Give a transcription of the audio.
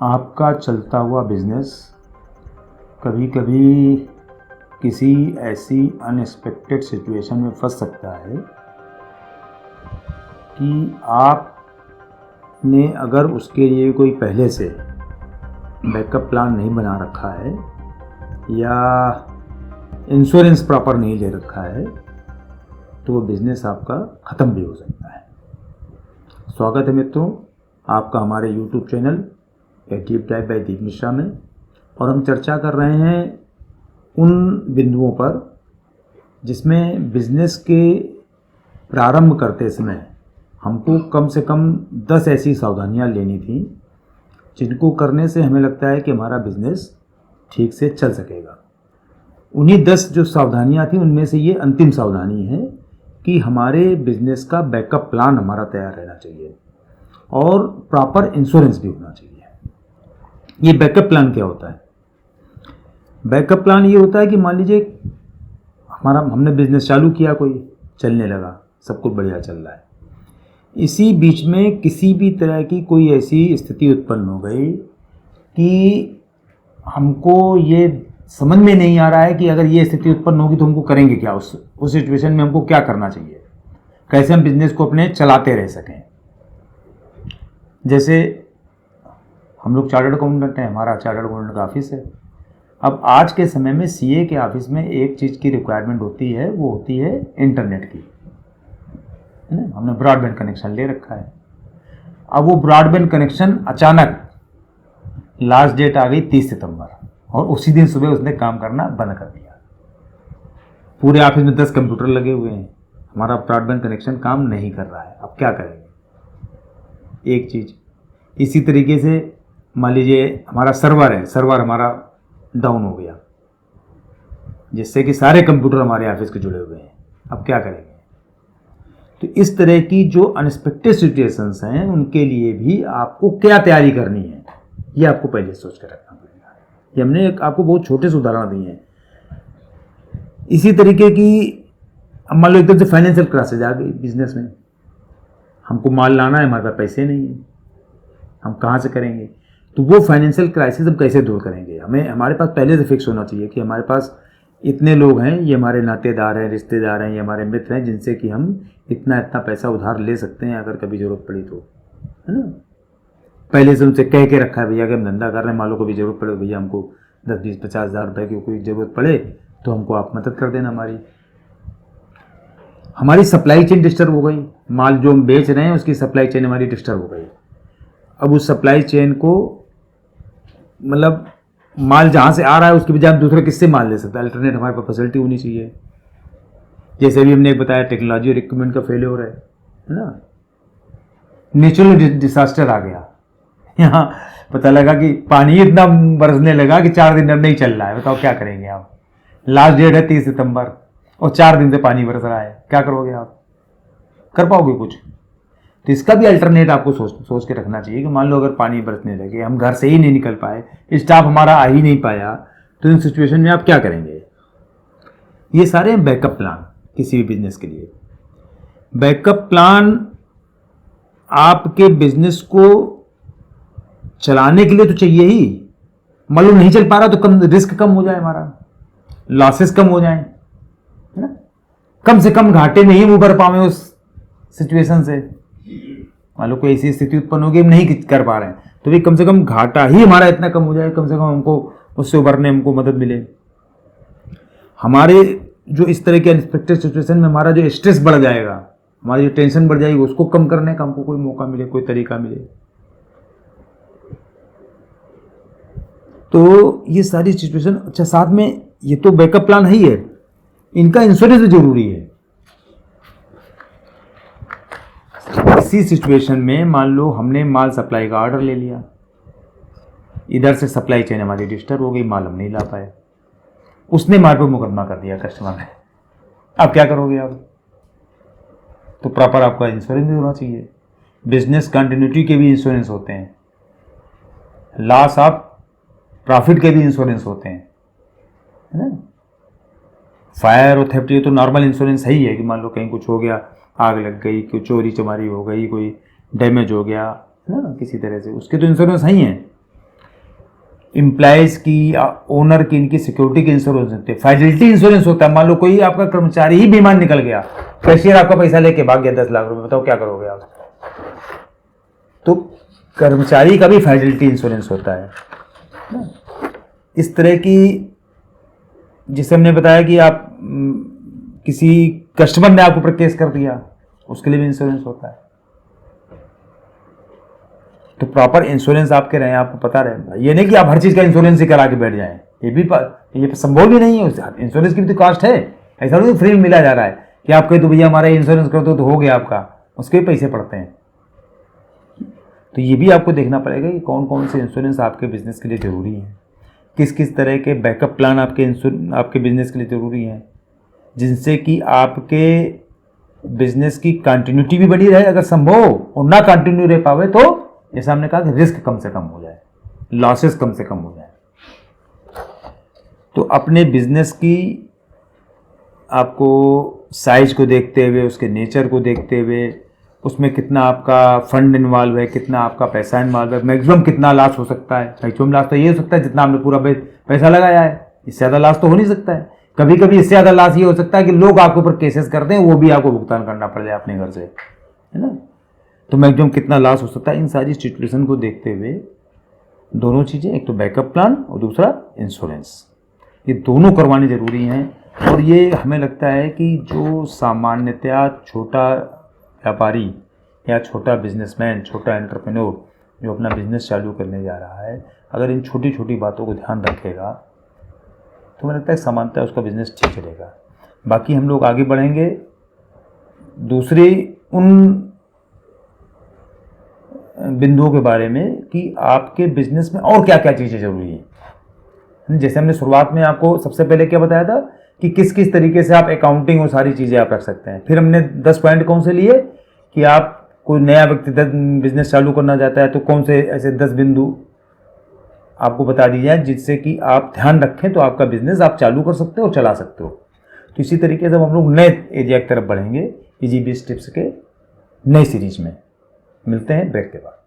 आपका चलता हुआ बिजनेस कभी कभी किसी ऐसी अनएक्सपेक्टेड सिचुएशन में फंस सकता है कि आपने अगर उसके लिए कोई पहले से बैकअप प्लान नहीं बना रखा है या इंश्योरेंस प्रॉपर नहीं ले रखा है तो वो बिज़नेस आपका ख़त्म भी हो सकता है। स्वागत है मित्रों आपका हमारे YouTube channel a deep dive by Deep Mishra में, और हम चर्चा कर रहे हैं उन बिंदुओं पर जिसमें बिज़नेस के प्रारंभ करते समय हमको कम से कम 10 ऐसी सावधानियां लेनी थी जिनको करने से हमें लगता है कि हमारा बिज़नेस ठीक से चल सकेगा। उन्हीं 10 जो सावधानियां थी उनमें से ये अंतिम सावधानी है कि हमारे बिज़नेस का बैकअप प्लान हमारा तैयार रहना चाहिए और प्रॉपर इंश्योरेंस भी होना चाहिए। ये बैकअप प्लान क्या होता है? बैकअप प्लान ये होता है कि मान लीजिए हमने बिज़नेस चालू किया, कोई चलने लगा, सब कुछ बढ़िया चल रहा है, इसी बीच में किसी भी तरह की कोई ऐसी स्थिति उत्पन्न हो गई कि हमको ये समझ में नहीं आ रहा है कि अगर ये स्थिति उत्पन्न होगी तो हमको करेंगे क्या, उस सिचुएशन में हमको क्या करना चाहिए, कैसे हम बिज़नेस को अपने चलाते रह सकें। जैसे हम लोग चार्टर्ड अकाउंटेंट हैं, हमारा चार्टर्ड अकाउंटेंट का ऑफिस है। अब आज के समय में सीए के ऑफिस में एक चीज़ की रिक्वायरमेंट होती है, वो होती है इंटरनेट की, है ना। हमने ब्रॉडबैंड कनेक्शन ले रखा है। अब वो ब्रॉडबैंड कनेक्शन अचानक लास्ट डेट आ गई 30 सितंबर और उसी दिन सुबह उसने काम करना बंद कर दिया। पूरे ऑफिस में 10 कंप्यूटर लगे हुए हैं, हमारा ब्रॉडबैंड कनेक्शन काम नहीं कर रहा है। अब क्या करेंगे? एक चीज़। इसी तरीके से मान लीजिए हमारा सर्वर हमारा डाउन हो गया, जिससे कि सारे कंप्यूटर हमारे ऑफिस के जुड़े हुए हैं। अब क्या करेंगे? तो इस तरह की जो अनएक्सपेक्टेड सिचुएशंस हैं उनके लिए भी आपको क्या तैयारी करनी है, ये आपको पहले सोच कर रखना पड़ेगा। ये हमने आपको बहुत छोटे से उदाहरण दिए हैं। इसी तरीके की अब मान लो एकदम से फाइनेंशियल क्राइसिस आ गई बिजनेस में, हमको माल लाना है, हमारे पास पैसे नहीं है, हम कहाँ से करेंगे? तो वो फाइनेंशियल क्राइसिस हम कैसे दूर करेंगे? हमारे पास पहले से फिक्स होना चाहिए कि हमारे पास इतने लोग हैं, ये हमारे नातेदार हैं, रिश्तेदार हैं, ये हमारे मित्र हैं, जिनसे कि हम इतना पैसा उधार ले सकते हैं अगर कभी ज़रूरत पड़ी तो, है ना। पहले से उनसे कह के रखा है भैया कि हम धंधा कर रहे हैं, मान लो कभी ज़रूरत पड़े भैया हमको 10, 20, 50 हज़ार रुपये की कोई ज़रूरत पड़े तो हमको आप मदद कर देना। हमारी सप्लाई चेन डिस्टर्ब हो गई, माल जो हम बेच रहे हैं उसकी सप्लाई चेन हमारी डिस्टर्ब हो गई। अब उस सप्लाई चेन को मतलब माल जहाँ से आ रहा है उसके बजाय हम दूसरे किससे माल ले सकते हैं? अल्टरनेट हमारे पास फैसिलिटी होनी चाहिए। जैसे भी हमने एक बताया टेक्नोलॉजी और इक्विपमेंट का फेलियर है ना। नेचुरल डिसास्टर आ गया, यहाँ पता लगा कि पानी इतना बरसने लगा कि 4 दिन अब नहीं चल रहा है। बताओ क्या करेंगे आप? लास्ट डेट है 30 सितंबर और 4 दिन से पानी बरस रहा है, क्या करोगे आप? कर पाओगे कुछ? तो इसका भी अल्टरनेट आपको सोच के रखना चाहिए कि मान लो अगर पानी बरसने लगे, हम घर से ही नहीं निकल पाए, स्टाफ हमारा आ ही नहीं पाया, तो इन सिचुएशन में आप क्या करेंगे? ये सारे बैकअप प्लान किसी भी बिजनेस के लिए। बैकअप प्लान आपके बिजनेस को चलाने के लिए तो चाहिए ही। मान लो नहीं चल पा रहा तो रिस्क कम हो जाए, हमारा लॉसेस कम हो जाए, है ना। कम से कम घाटे में ही उबर पावे उस सिचुएशन से। मान लो कोई ऐसी स्थिति उत्पन्न होगी हम नहीं कर पा रहे हैं तो भी कम से कम घाटा ही हमारा इतना कम हो जाए, कम से कम हमको उससे उबरने हमको मदद मिले। हमारे जो इस तरह के अनएक्सपेक्टेड सिचुएशन में हमारा जो स्ट्रेस बढ़ जाएगा, हमारी जो टेंशन बढ़ जाएगी, उसको कम करने का हमको कोई मौका मिले, कोई तरीका मिले। तो ये सारी सिचुएशन, अच्छा साथ में ये तो बैकअप प्लान ही है, इनका इंश्योरेंस भी जरूरी है। इसी सिचुएशन में मान लो हमने माल सप्लाई का ऑर्डर ले लिया, इधर से सप्लाई चेन हमारी डिस्टर्ब हो गई, माल हम नहीं ला पाए, उसने हमारे पर मुकदमा कर दिया कस्टमर ने। अब क्या करोगे आप? तो प्रॉपर आपका इंश्योरेंस भी होना चाहिए। बिजनेस कंटिन्यूटी के भी इंश्योरेंस होते हैं, लॉस ऑफ प्रॉफिट के भी इंश्योरेंस होते हैं, है ना। फायर और थेफ्ट ये तो नॉर्मल इंश्योरेंस है ही है कि मान लो कहीं कुछ हो गया, आग लग गई, कोई चोरी चमारी हो गई, कोई डैमेज हो गया, है ना, किसी तरह से, उसके तो इंश्योरेंस है ही हैं। एम्प्लॉयज़ की, ओनर की, इनकी सिक्योरिटी की इंश्योरेंस होती है। फाइडेलिटी इंश्योरेंस होता है, मान लो कोई आपका कर्मचारी ही बीमार निकल गया, कैशियर आपका पैसा लेके भाग गया 10 लाख रुपए, बताओ क्या करोगे आप? तो कर्मचारी का भी फाइडेलिटी इंश्योरेंस होता है। इस तरह की, जिसे हमने बताया कि आप किसी कस्टमर ने आपके ऊपर केस कर दिया, उसके लिए भी इंश्योरेंस होता है। तो प्रॉपर इंश्योरेंस आपके रहे, आपको पता रहे। ये नहीं कि आप हर चीज़ का इंश्योरेंस ही करा के बैठ जाएं, ये संभव भी नहीं है। इंश्योरेंस की भी तो कॉस्ट है, ऐसा नहीं फ्री में मिला जा रहा है कि आप कहे तो भैया हमारा इंश्योरेंस कर दो तो हो गया आपका, उसके भी पैसे पड़ते हैं। तो ये भी आपको देखना पड़ेगा कि कौन कौन से इंश्योरेंस आपके बिजनेस के लिए ज़रूरी है, किस किस तरह के बैकअप प्लान आपके बिजनेस के लिए ज़रूरी हैं, जिनसे कि आपके बिजनेस की कंटिन्यूटी भी बनी रहे अगर संभव, और ना कंटिन्यू रह पावे तो जैसा हमने कहा कि रिस्क कम से कम हो जाए, लॉसेस कम से कम हो जाए। तो अपने बिजनेस की आपको साइज को देखते हुए, उसके नेचर को देखते हुए, उसमें कितना आपका फंड इन्वॉल्व है, कितना आपका पैसा इन्वॉल्व है, मैक्सिमम कितना लॉस हो सकता है। मैक्सिमम लॉस तो ये हो सकता है जितना आपने पूरा पैसा लगाया है, इससे ज़्यादा लॉस तो हो नहीं सकता है। कभी कभी इससे ज़्यादा लॉस ये हो सकता है कि लोग आपके ऊपर केसेस करते हैं, वो भी आपको भुगतान करना पड़ जाए अपने घर से, है ना। तो मैक्सिमम कितना लॉस हो सकता है, इन सारी सिचुएशन को देखते हुए दोनों चीज़ें, एक तो बैकअप प्लान और दूसरा इंश्योरेंस, ये दोनों करवाने ज़रूरी हैं। और ये हमें लगता है कि जो सामान्यतया छोटा व्यापारी या छोटा बिजनेसमैन, छोटा एंटरप्रेन्योर जो अपना बिजनेस चालू करने जा रहा है, अगर इन छोटी छोटी बातों को ध्यान रखेगा तो मुझे लगता है सामान्यतः उसका बिजनेस ठीक चलेगा। बाकी हम लोग आगे बढ़ेंगे दूसरी उन बिंदुओं के बारे में कि आपके बिजनेस में और क्या क्या चीज़ें ज़रूरी हैं। जैसे हमने शुरुआत में आपको सबसे पहले क्या बताया था कि किस किस तरीके से आप अकाउंटिंग और सारी चीज़ें आप रख सकते हैं। फिर हमने 10 पॉइंट कौन से लिए कि आप कोई नया व्यक्ति बिजनेस चालू करना चाहता है तो कौन से ऐसे 10 बिंदु आपको बता दी जाए जिससे कि आप ध्यान रखें तो आपका बिजनेस आप चालू कर सकते हो और चला सकते हो। तो इसी तरीके से हम लोग नए एरिया की तरफ बढ़ेंगे इजी बिज टिप्स के नई सीरीज में। मिलते हैं ब्रेक के बाद।